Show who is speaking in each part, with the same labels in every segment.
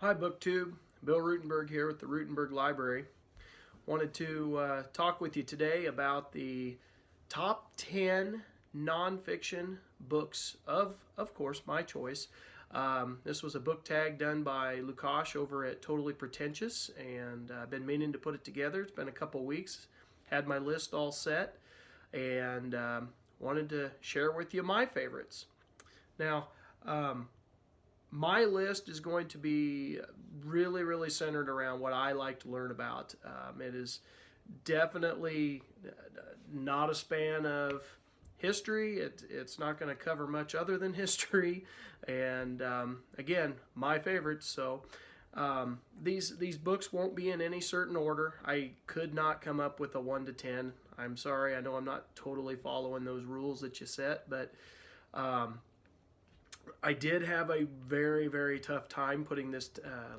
Speaker 1: Hi BookTube, Bill Ruttenberg here with the Ruttenberg Library. Wanted to talk with you today about the top 10 nonfiction books of course, my choice. This was a book tag done by Lukash over at Totally Pretentious, and I've been meaning to put it together. It's been a couple weeks. Had my list all set, and wanted to share with you my favorites. Now, my list is going to be really centered around what I like to learn about. It is definitely not a span of history. It's not going to cover much other than history, and again, my favorites. So these books won't be in any certain order. I could not come up with a 1 to 10. I'm sorry. I know I'm not totally following those rules that you set, but I did have a very tough time putting this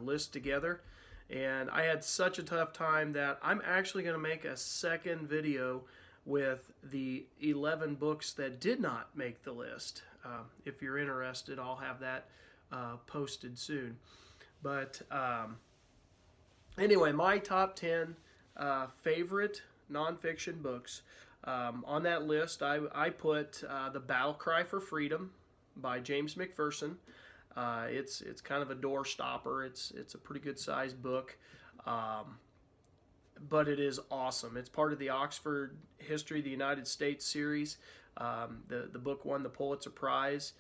Speaker 1: list together, and I had such a tough time that I'm actually going to make a second video with the 11 books that did not make the list. If you're interested, I'll have that posted soon. But anyway, my top 10 favorite nonfiction books. On that list, I put The Battle Cry for Freedom by James McPherson. It's kind of a door stopper. It's a pretty good sized book, but it is awesome. It's part of the Oxford History of the United States series. The book won the Pulitzer Prize.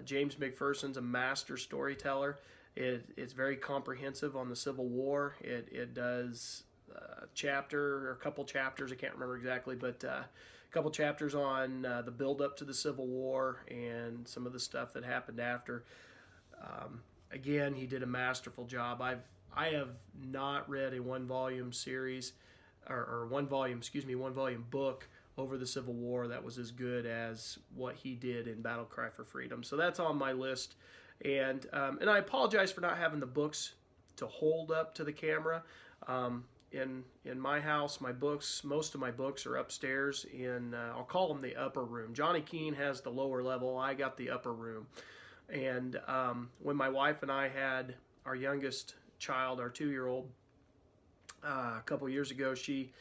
Speaker 1: James McPherson's a master storyteller. It's very comprehensive on the Civil War. It does a couple chapters, I can't remember exactly, but a couple chapters on the build-up to the Civil War and some of the stuff that happened after. Again, he did a masterful job. I have not read a one-volume series, or one volume book over the Civil War that was as good as what he did in Battle Cry for Freedom. So that's on my list, and I apologize for not having the books to hold up to the camera. In my house, most of my books are upstairs in, I'll call them the upper room. Johnny Keene has the lower level. I got the upper room. And when my wife and I had our youngest child, our 2-year-old, a couple years ago, she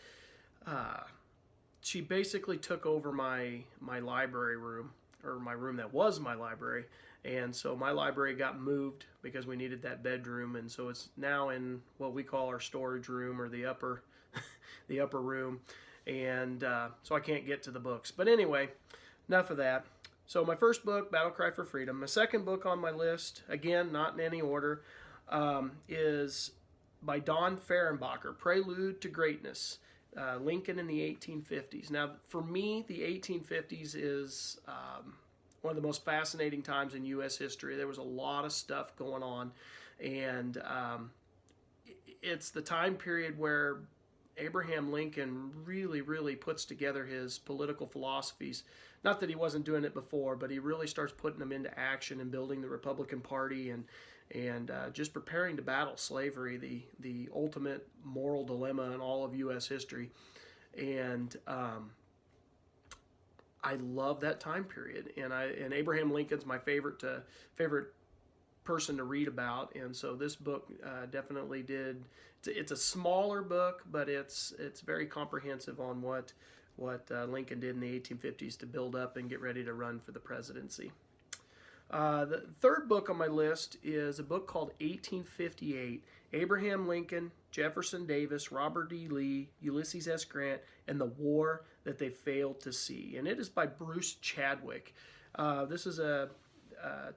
Speaker 1: basically took over my library room, or my room that was my library. And so my library got moved because we needed that bedroom, and so it's now in what we call our storage room, or the upper the upper room, and so I can't get to the books. But anyway, enough of that. So my first book, Battle Cry for Freedom. My second book on my list, again, not in any order, is by Don Fehrenbacher, Prelude to Greatness, Lincoln in the 1850s. Now, for me, the 1850s is one of the most fascinating times in U.S. history. There was a lot of stuff going on, and it's the time period where Abraham Lincoln really puts together his political philosophies. Not that he wasn't doing it before, but he really starts putting them into action and building the Republican Party, and just preparing to battle slavery, the ultimate moral dilemma in all of U.S. history. And I love that time period, and Abraham Lincoln's my favorite person to read about, and so this book definitely did. It's a smaller book, but it's very comprehensive on what Lincoln did in the 1850s to build up and get ready to run for the presidency. The third book on my list is a book called 1858, Abraham Lincoln, Jefferson Davis, Robert E. Lee, Ulysses S. Grant, and the War That They Failed to See. And it is by Bruce Chadwick. This is a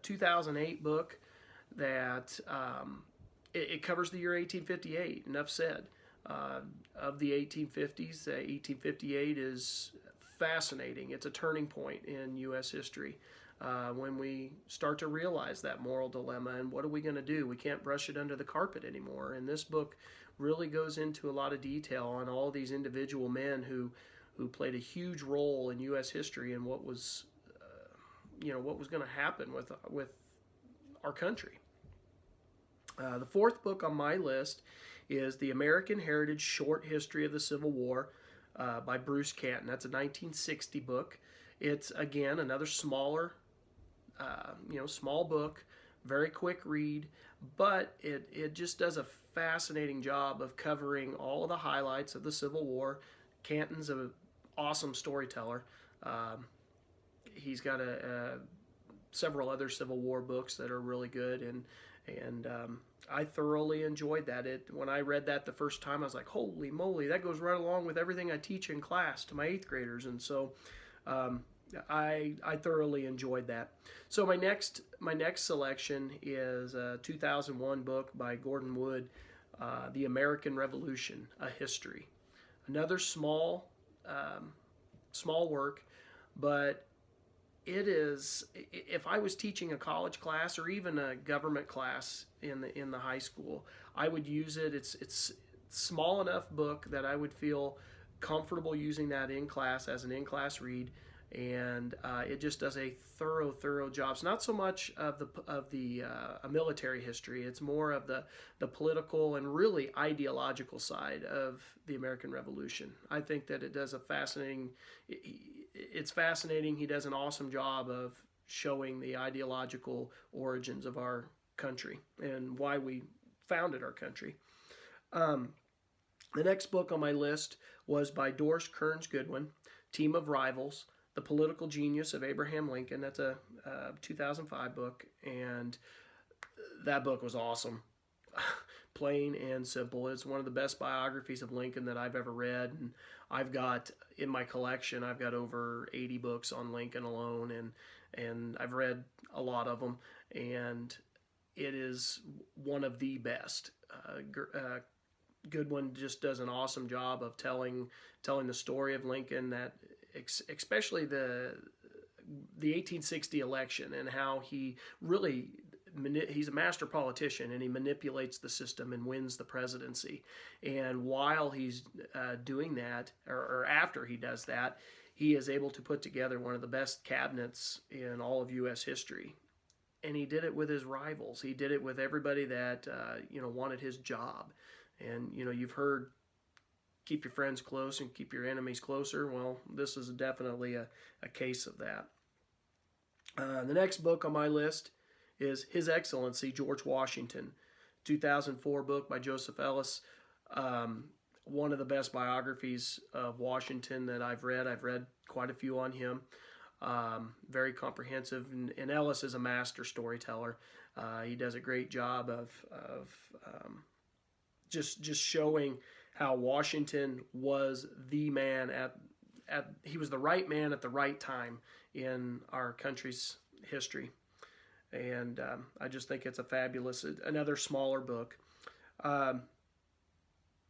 Speaker 1: 2008 book that it covers the year 1858, enough said. Of the 1850s, 1858 is fascinating. It's a turning point in U.S. history. When we start to realize that moral dilemma, and what are we going to do? We can't brush it under the carpet anymore. And this book really goes into a lot of detail on all these individual men who played a huge role in U.S. history, and what was what was going to happen with our country. The fourth book on my list is The American Heritage Short History of the Civil War by Bruce Canton. That's a 1960 book. It's, again, another small book, very quick read, but it just does a fascinating job of covering all of the highlights of the Civil War. Canton's an awesome storyteller. Um, he's got several other Civil War books that are really good, and I thoroughly enjoyed that. When I read that the first time, I was like, "Holy moly, that goes right along with everything I teach in class to my 8th graders," and so um, I thoroughly enjoyed that. So my next selection is a 2001 book by Gordon Wood, The American Revolution: A History. Another small work, but it is, if I was teaching a college class or even a government class in the high school, I would use it. It's small enough book that I would feel comfortable using that in class as an in-class read, and it just does a thorough job. It's not so much of the military history. It's more of the political and really ideological side of the American Revolution. I think that it does a fascinating. It's fascinating. He does an awesome job of showing the ideological origins of our country and why we founded our country. The next book on my list was by Doris Kearns Goodwin, Team of Rivals: The Political Genius of Abraham Lincoln. That's a 2005 book, and that book was awesome. Plain and simple. It's one of the best biographies of Lincoln that I've ever read, and I've got in my collection, I've got over 80 books on Lincoln alone, and I've read a lot of them, and it is one of the best. Goodwin just does an awesome job of telling the story of Lincoln, that especially the 1860 election, and how he really he's a master politician, and he manipulates the system and wins the presidency. And while he's doing that, or after he does that, he is able to put together one of the best cabinets in all of U.S. history. And he did it with his rivals. He did it with everybody that wanted his job. And you've heard, keep your friends close and keep your enemies closer. Well, this is definitely a case of that. The next book on my list is His Excellency George Washington, 2004 book by Joseph Ellis. One of the best biographies of Washington that I've read. I've read quite a few on him. Very comprehensive, and Ellis is a master storyteller. He does a great job of just showing how Washington was the man he was the right man at the right time in our country's history. And I just think it's another smaller book.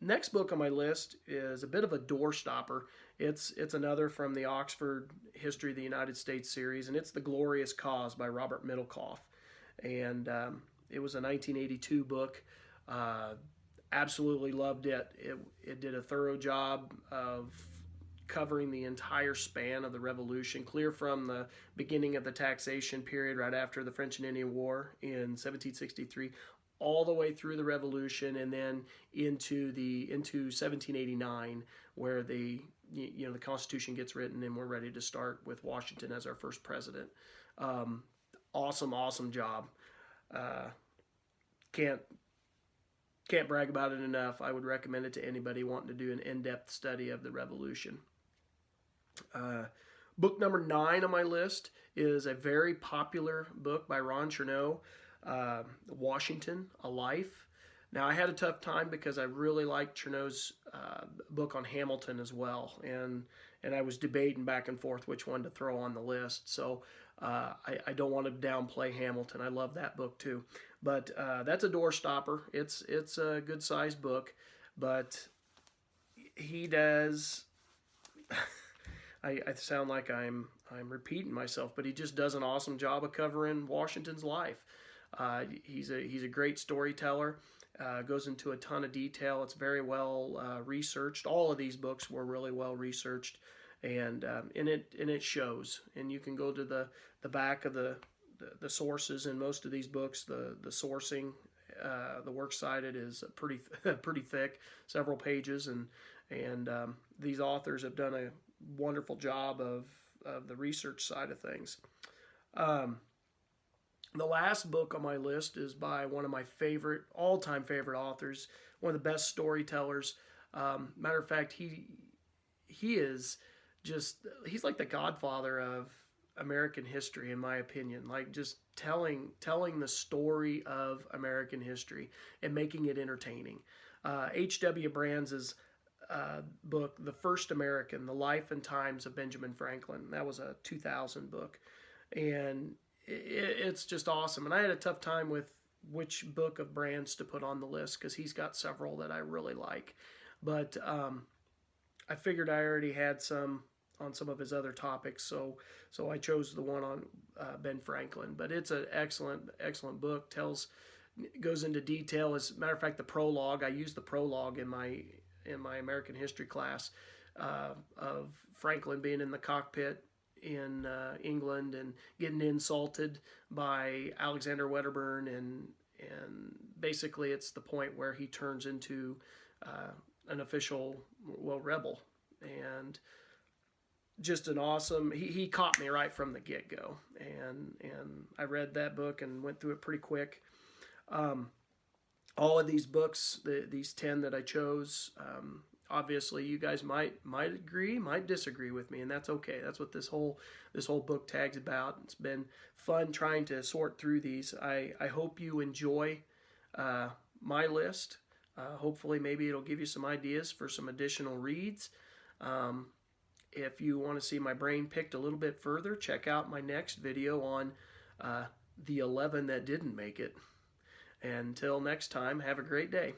Speaker 1: Next book on my list is a bit of a doorstopper. It's another from the Oxford History of the United States series, and it's The Glorious Cause by Robert Middlecoff. And it was a 1982 book. Absolutely loved it. It did a thorough job of covering the entire span of the Revolution, clear from the beginning of the taxation period right after the French and Indian War in 1763, all the way through the Revolution, and then into 1789, where the Constitution gets written and we're ready to start with Washington as our first president. Awesome job. Can't brag about it enough. I would recommend it to anybody wanting to do an in-depth study of the Revolution. Book number 9 on my list is a very popular book by Ron Chernow, Washington, A Life. Now, I had a tough time because I really liked Chernow's book on Hamilton as well, and I was debating back and forth which one to throw on the list. So I don't want to downplay Hamilton. I love that book too. But that's a doorstopper. It's a good-sized book, but he does... I sound like I'm repeating myself, but he just does an awesome job of covering Washington's life. He's a great storyteller. Goes into a ton of detail. It's very well researched. All of these books were really well researched, and it shows. And you can go to the back of the sources in most of these books. The sourcing, the works cited is pretty thick, several pages, and these authors have done a wonderful job of the research side of things. The last book on my list is by one of my favorite, all-time favorite authors, one of the best storytellers. Matter of fact, he is he's like the godfather of American history, in my opinion. Like, just telling the story of American history and making it entertaining. H.W. Brands' book, The First American: The Life and Times of Benjamin Franklin. That was a 2000 book, and it's just awesome. And I had a tough time with which book of Brands to put on the list because he's got several that I really like, but I figured I already had some on some of his other topics, so I chose the one on Ben Franklin. But it's an excellent book. Goes into detail. As a matter of fact, the prologue, I used the prologue in my American history class, of Franklin being in the cockpit in England and getting insulted by Alexander Wedderburn, and basically it's the point where he turns into an official, rebel. And just an awesome, he caught me right from the get-go, and I read that book and went through it pretty quick. All of these books, these 10 that I chose, obviously you guys might agree, might disagree with me, and that's okay. That's what this whole book tag's about. It's been fun trying to sort through these. I hope you enjoy my list. Hopefully maybe it'll give you some ideas for some additional reads. If you want to see my brain picked a little bit further, check out my next video on the 11 that didn't make it. Until next time, have a great day.